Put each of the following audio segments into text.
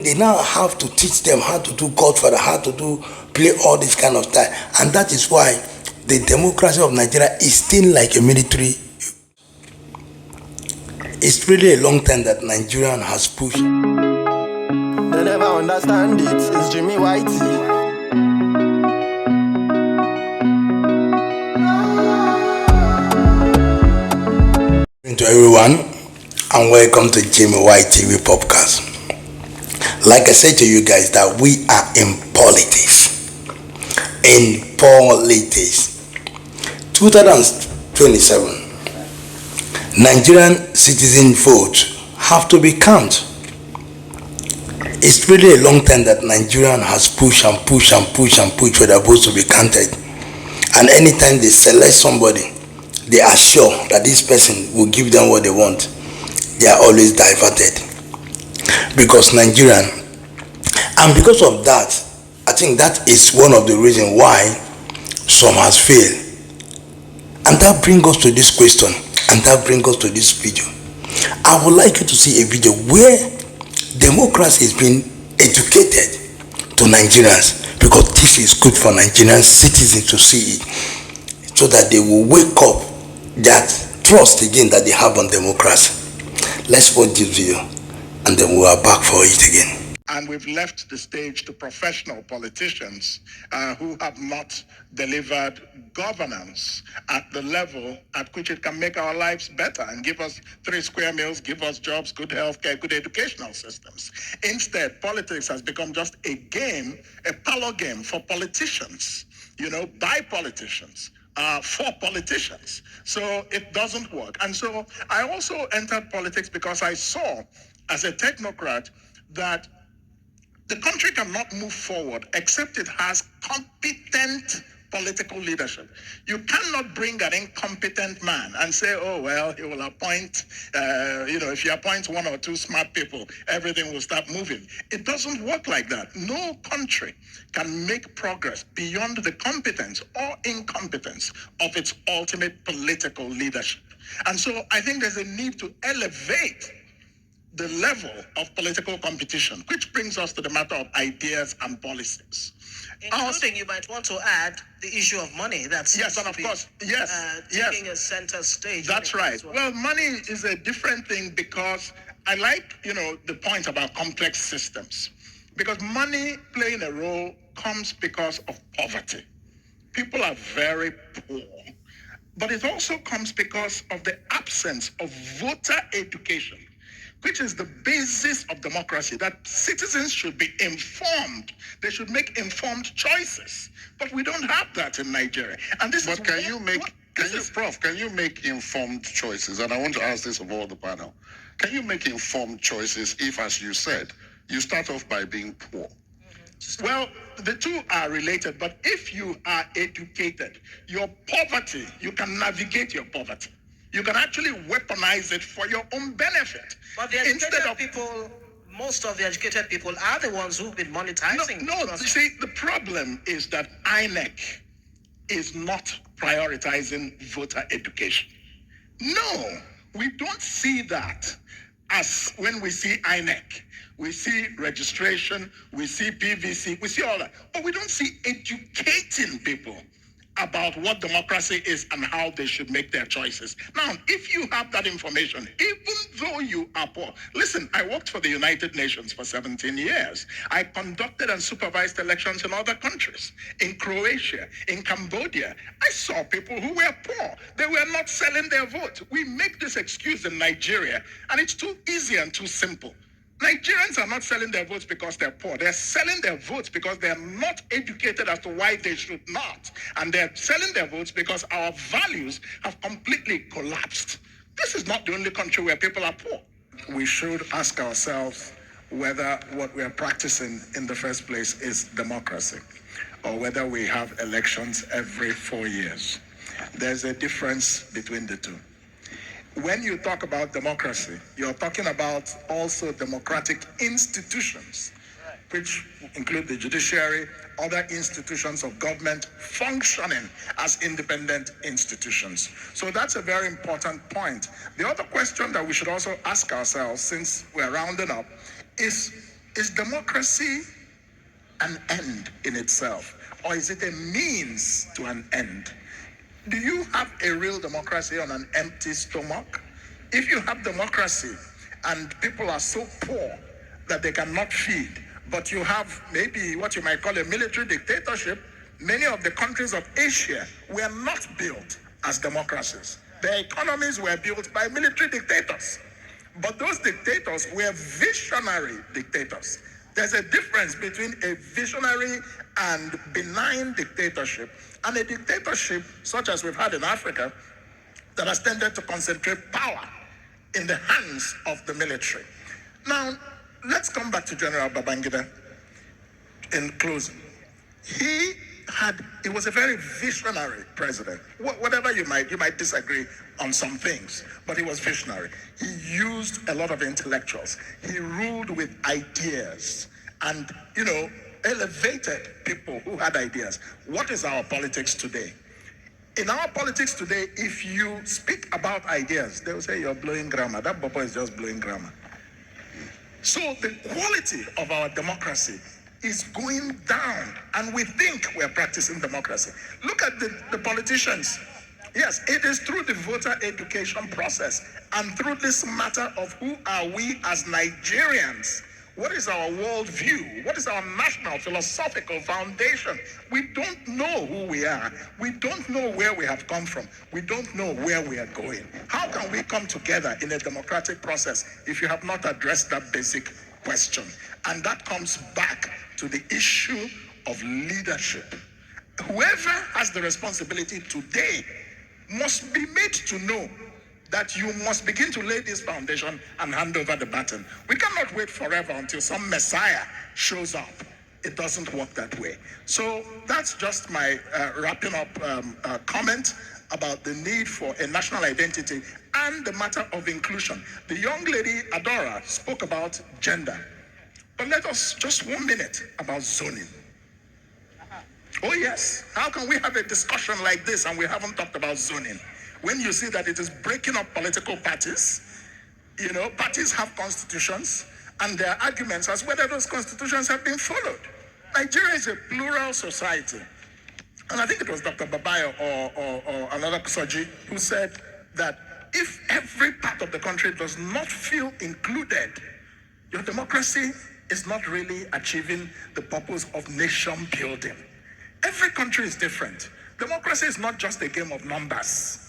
They now have to teach them how to do Godfather, how to do play all this kind of style, and that is why the democracy of Nigeria is still like a military. It's really a long time that Nigerian has pushed. They never understand it. It's Jimmy Whitey. To everyone, and welcome to Jimmy White TV podcast. Like I said to you guys, that we are in politics. In politics. 2027, Nigerian citizen votes have to be counted. It's really a long time that Nigerian has pushed and pushed and pushed and pushed for their votes to be counted. And anytime they select somebody, they are sure that this person will give them what they want. They are always diverted. Because Nigerian, and because of that, I think that is one of the reasons why some has failed. And that brings us to this question, and that brings us to this video. I would like you to see a video where democracy is being educated to Nigerians, because this is good for Nigerian citizens to see it, so that they will wake up that trust again that they have on democracy. Let's watch this video, and then we are back for it again. And we've left the stage to professional politicians who have not delivered governance at the level at which it can make our lives better and give us 3 square meals, give us jobs, good healthcare, good educational systems. Instead, politics has become just a game, a parlor game for politicians, by politicians. For politicians. So it doesn't work. And so I also entered politics because I saw, as a technocrat, that the country cannot move forward except it has competent political leadership. You cannot bring an incompetent man and say, oh, well, he will appoint, if you appoint 1 or 2 smart people, everything will start moving. It doesn't work like that. No country can make progress beyond the competence or incompetence of its ultimate political leadership. And so I think there's a need to elevate the level of political competition, which brings us to the matter of ideas and policies. Including, you might want to add the issue of money. That's yes, and of course, taking a center stage. That's right. Well, money is a different thing, because I like, the point about complex systems, because money playing a role comes because of poverty. People are very poor. But it also comes because of the absence of voter education, which is the basis of democracy, that citizens should be informed. They should make informed choices. But we don't have that in Nigeria. And this but can you make informed choices? And I want to ask this of all the panel. Can you make informed choices if, as you said, you start off by being poor? Well, the two are related, but if you are educated, your poverty, you can navigate your poverty. You can actually weaponize it for your own benefit. But the educated people, most of the educated people are the ones who've been monetizing. No, you see, the problem is that INEC is not prioritizing voter education. No, we don't see that as when we see INEC. We see registration, we see PVC, we see all that. But we don't see educating people about what democracy is and how they should make their choices. Now, if you have that information, even though you are poor, listen, I worked for the United Nations for 17 years. I conducted and supervised elections in other countries, in Croatia, in Cambodia. I saw people who were poor. They were not selling their vote. We make this excuse in Nigeria, and it's too easy and too simple. Nigerians are not selling their votes because they're poor. They're selling their votes because they're not educated as to why they should not. And they're selling their votes because our values have completely collapsed. This is not the only country where people are poor. We should ask ourselves whether what we're practicing in the first place is democracy, or whether we have elections every 4 years. There's a difference between the two. When you talk about democracy, you're talking about also democratic institutions, which include the judiciary, other institutions of government functioning as independent institutions. So that's a very important point. The other question that we should also ask ourselves, since we're rounding up, is Is democracy an end in itself, or is it a means to an end? Do you have a real democracy on an empty stomach? If you have democracy and people are so poor that they cannot feed, but you have maybe what you might call a military dictatorship, many of the countries of Asia were not built as democracies. Their economies were built by military dictators. But those dictators were visionary dictators. There's a difference between a visionary and benign dictatorship and a dictatorship such as we've had in Africa that has tended to concentrate power in the hands of the military. Now, let's come back to General Babangida in closing. He was a very visionary president. Whatever you might disagree on some things, but he was visionary. He used a lot of intellectuals. He ruled with ideas and, elevated people who had ideas. What is our politics today? In our politics today, if you speak about ideas, they will say you're blowing grammar. That Bobo is just blowing grammar. So the quality of our democracy is going down, and we think we're practicing democracy. Look at the politicians. Yes, it is through the voter education process and through this matter of who are we as Nigerians. What is our worldview? What is our national philosophical foundation? We don't know who we are. We don't know where we have come from. We don't know where we are going. How can we come together in a democratic process if you have not addressed that basic question? And that comes back to the issue of leadership. Whoever has the responsibility today must be made to know that you must begin to lay this foundation and hand over the baton. We cannot wait forever until some messiah shows up. It doesn't work that way. So that's just my wrapping up comment about the need for a national identity and the matter of inclusion. The young lady, Adora, spoke about gender. But let us just 1 minute about zoning. Oh yes, how can we have a discussion like this and we haven't talked about zoning? When you see that it is breaking up political parties, parties have constitutions and there are arguments as whether those constitutions have been followed. Nigeria is a plural society. And I think it was Dr. Babayo or another Soji who said that if every part of the country does not feel included, your democracy is not really achieving the purpose of nation building. Every country is different. Democracy is not just a game of numbers.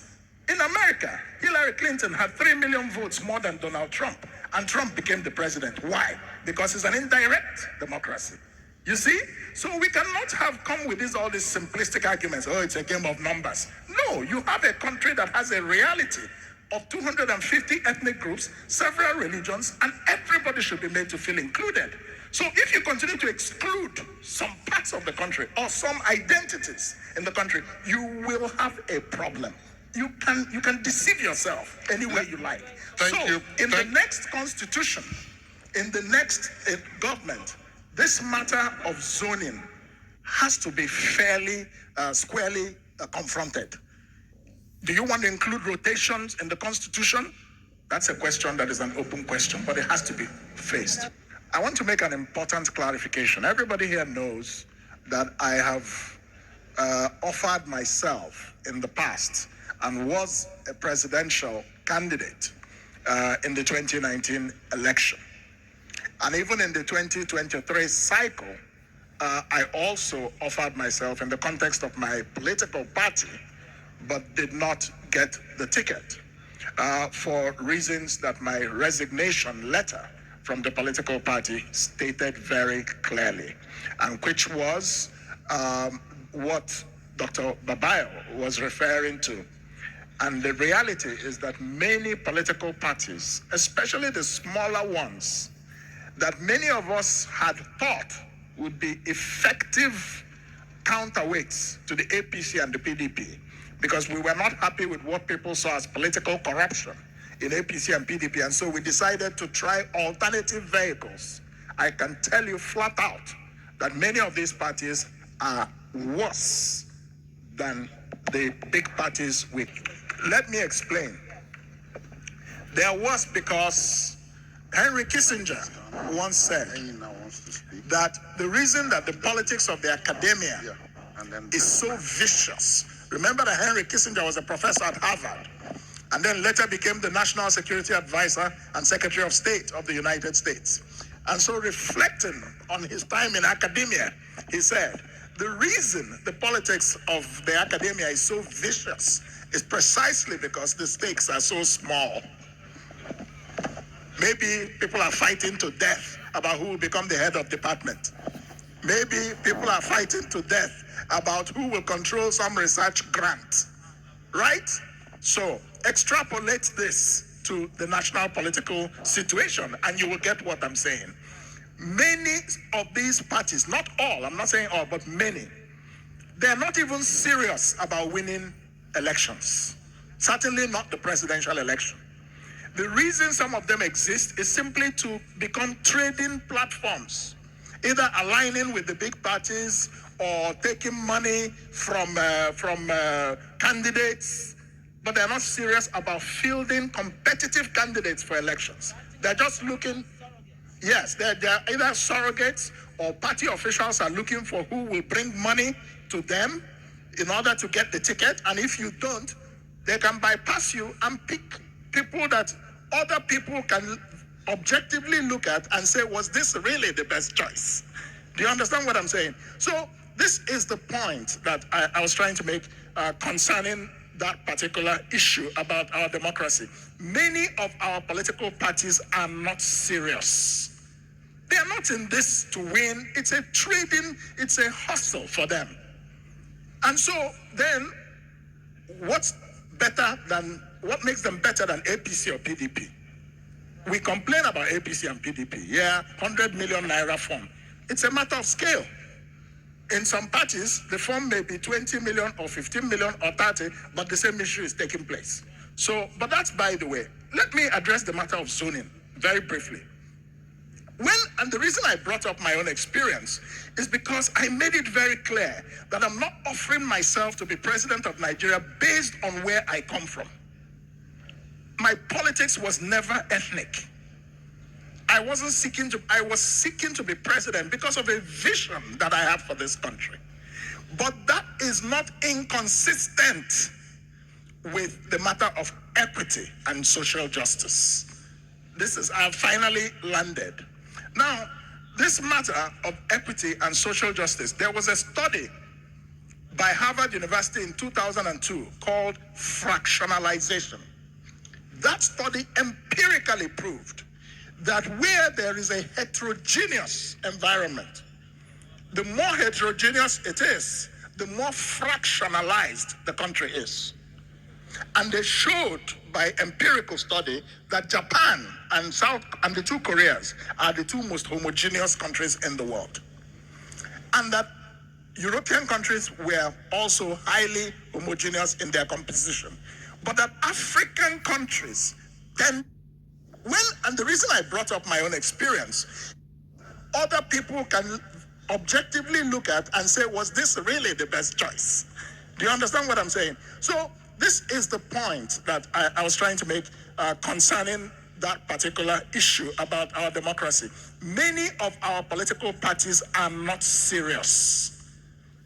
In America, Hillary Clinton had 3 million votes more than Donald Trump, and Trump became the president. Why? Because it's an indirect democracy. You see? So we cannot have come with all these simplistic arguments. Oh, it's a game of numbers. No, you have a country that has a reality of 250 ethnic groups, several religions, and everybody should be made to feel included. So if you continue to exclude some parts of the country or some identities in the country, you will have a problem. You can deceive yourself any way you like. In the next constitution, in the next government, this matter of zoning has to be fairly, squarely confronted. Do you want to include rotations in the constitution? That's a question that is an open question, but it has to be faced. I want to make an important clarification. Everybody here knows that I have offered myself in the past and was a presidential candidate in the 2019 election. And even in the 2023 cycle, I also offered myself in the context of my political party, but did not get the ticket for reasons that my resignation letter from the political party stated very clearly, and which was what Dr. Babayo was referring to. And the reality is that many political parties, especially the smaller ones, that many of us had thought would be effective counterweights to the APC and the PDP, because we were not happy with what people saw as political corruption in APC and PDP, and so we decided to try alternative vehicles. I can tell you flat out that many of these parties are worse than the big parties with. Let me explain. They are worse because Henry Kissinger once said that the reason that the politics of the academia is so vicious. Remember that Henry Kissinger was a professor at Harvard and then later became the National Security Advisor and Secretary of State of the United States. And so reflecting on his time in academia, he said, the reason the politics of the academia is so vicious is precisely because the stakes are so small. Maybe people are fighting to death about who will become the head of department. Maybe people are fighting to death about who will control some research grant, right? So extrapolate this to the national political situation and you will get what I'm saying. Many of these parties, not all, I'm not saying all, but many, they're not even serious about winning elections. Certainly not the presidential election. The reason some of them exist is simply to become trading platforms, either aligning with the big parties or taking money from candidates, but they're not serious about fielding competitive candidates for elections. They're just looking, yes, they're either surrogates or party officials are looking for who will bring money to them in order to get the ticket. And if you don't, they can bypass you and pick people that other people can objectively look at and say, was this really the best choice? Do you understand what I'm saying? So this is the point that I was trying to make concerning that particular issue about our democracy. Many of our political parties are not serious. They are not in this to win. It's a trading, it's a hustle for them. And so then what makes them better than APC or PDP? We complain about APC and PDP. Yeah, 100 million naira form. It's a matter of scale. In some parties, the form may be 20 million or 15 million or 30, but the same issue is taking place. So, but that's by the way. Let me address the matter of zoning very briefly. And the reason I brought up my own experience is because I made it very clear that I'm not offering myself to be president of Nigeria based on where I come from. My politics was never ethnic. I was seeking to be president because of a vision that I have for this country. But that is not inconsistent with the matter of equity and social justice. I've finally landed. Now, this matter of equity and social justice, there was a study by Harvard University in 2002 called fractionalization. That study empirically proved that where there is a heterogeneous environment, the more heterogeneous it is, the more fractionalized the country is. And they showed by empirical study that Japan and the two Koreas are the two most homogeneous countries in the world. And that European countries were also highly homogeneous in their composition. But that African countries and the reason I brought up my own experience, other people can objectively look at and say, was this really the best choice? Do you understand what I'm saying? So this is the point that I was trying to make concerning that particular issue about our democracy. Many of our political parties are not serious.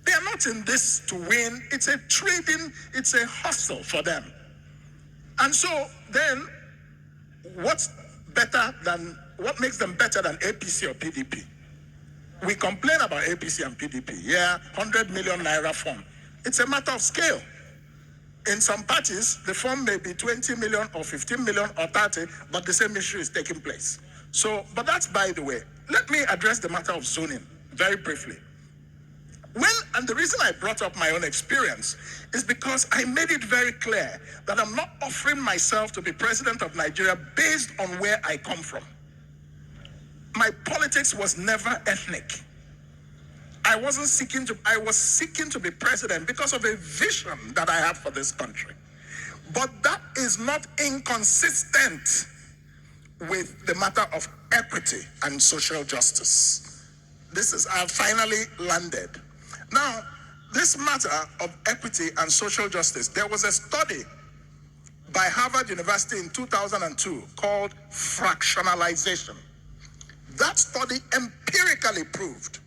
They are not in this to win. It's a trading, it's a hustle for them. And so then what makes them better than APC or PDP? We complain about APC and PDP. Yeah, 100 million naira form. It's a matter of scale. In some parties, the form may be 20 million or 15 million or 30, but the same issue is taking place. So, but that's by the way. Let me address the matter of zoning very briefly. And the reason I brought up my own experience is because I made it very clear that I'm not offering myself to be president of Nigeria based on where I come from. My politics was never ethnic. I was seeking to be president because of a vision that I have for this country. But that is not inconsistent with the matter of equity and social justice. I've finally landed. Now, this matter of equity and social justice, there was a study by Harvard University in 2002 called fractionalization. That study empirically proved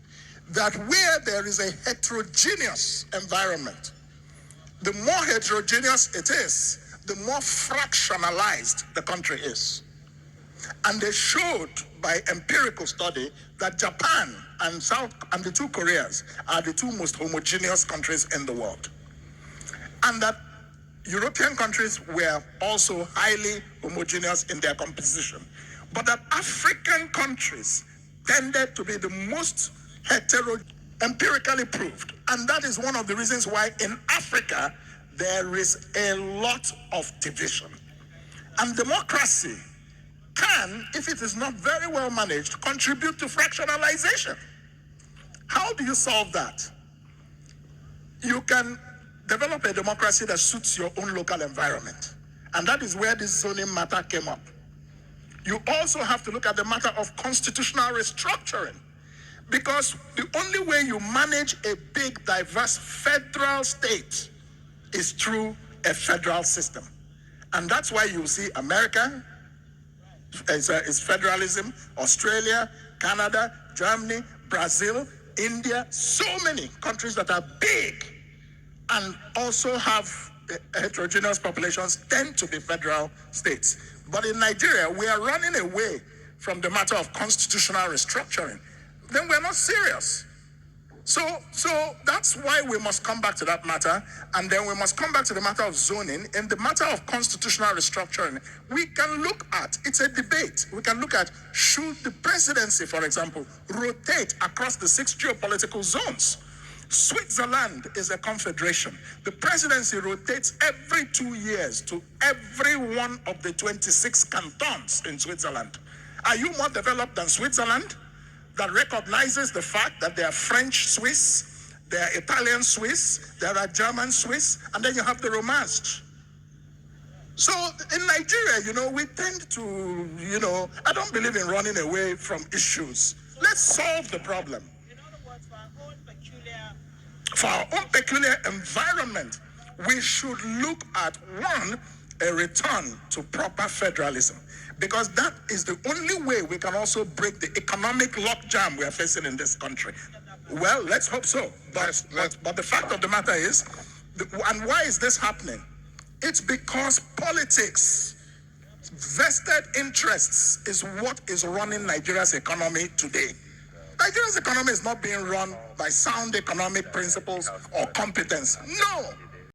that where there is a heterogeneous environment, the more heterogeneous it is, the more fractionalized the country is. And they showed by empirical study that Japan and the two Koreas are the two most homogeneous countries in the world. And that European countries were also highly homogeneous in their composition. But that African countries tended to be the most heterogeneous, empirically proved. And that is one of the reasons why in Africa there is a lot of division. And democracy can, if it is not very well managed, contribute to fractionalization. How do you solve that? You can develop a democracy that suits your own local environment. And that is where this zoning matter came up. You also have to look at the matter of constitutional restructuring, because the only way you manage a big, diverse federal state is through a federal system. And that's why you see America is federalism, Australia, Canada, Germany, Brazil, India, so many countries that are big and also have heterogeneous populations tend to be federal states. But in Nigeria, we are running away from the matter of constitutional restructuring. Then we're not serious. So that's why we must come back to that matter, and then we must come back to the matter of zoning. In the matter of constitutional restructuring, we can look at, it's a debate, we can look at, should the presidency, for example, rotate across the 6 geopolitical zones? Switzerland is a confederation. The presidency rotates every 2 years to every one of the 26 cantons in Switzerland. Are you more developed than Switzerland, that recognizes the fact that there are French Swiss, there are Italian Swiss, there are German Swiss, and then you have the Romansh. So in Nigeria, we tend to, I don't believe in running away from issues. Let's solve the problem. In other words, for our own peculiar environment, we should look at, one, a return to proper federalism, because that is the only way we can also break the economic logjam we are facing in this country. Well, let's hope so. But the fact of the matter is, and why is this happening? It's because politics, vested interests, is what is running Nigeria's economy today. Nigeria's economy is not being run by sound economic principles or competence. No.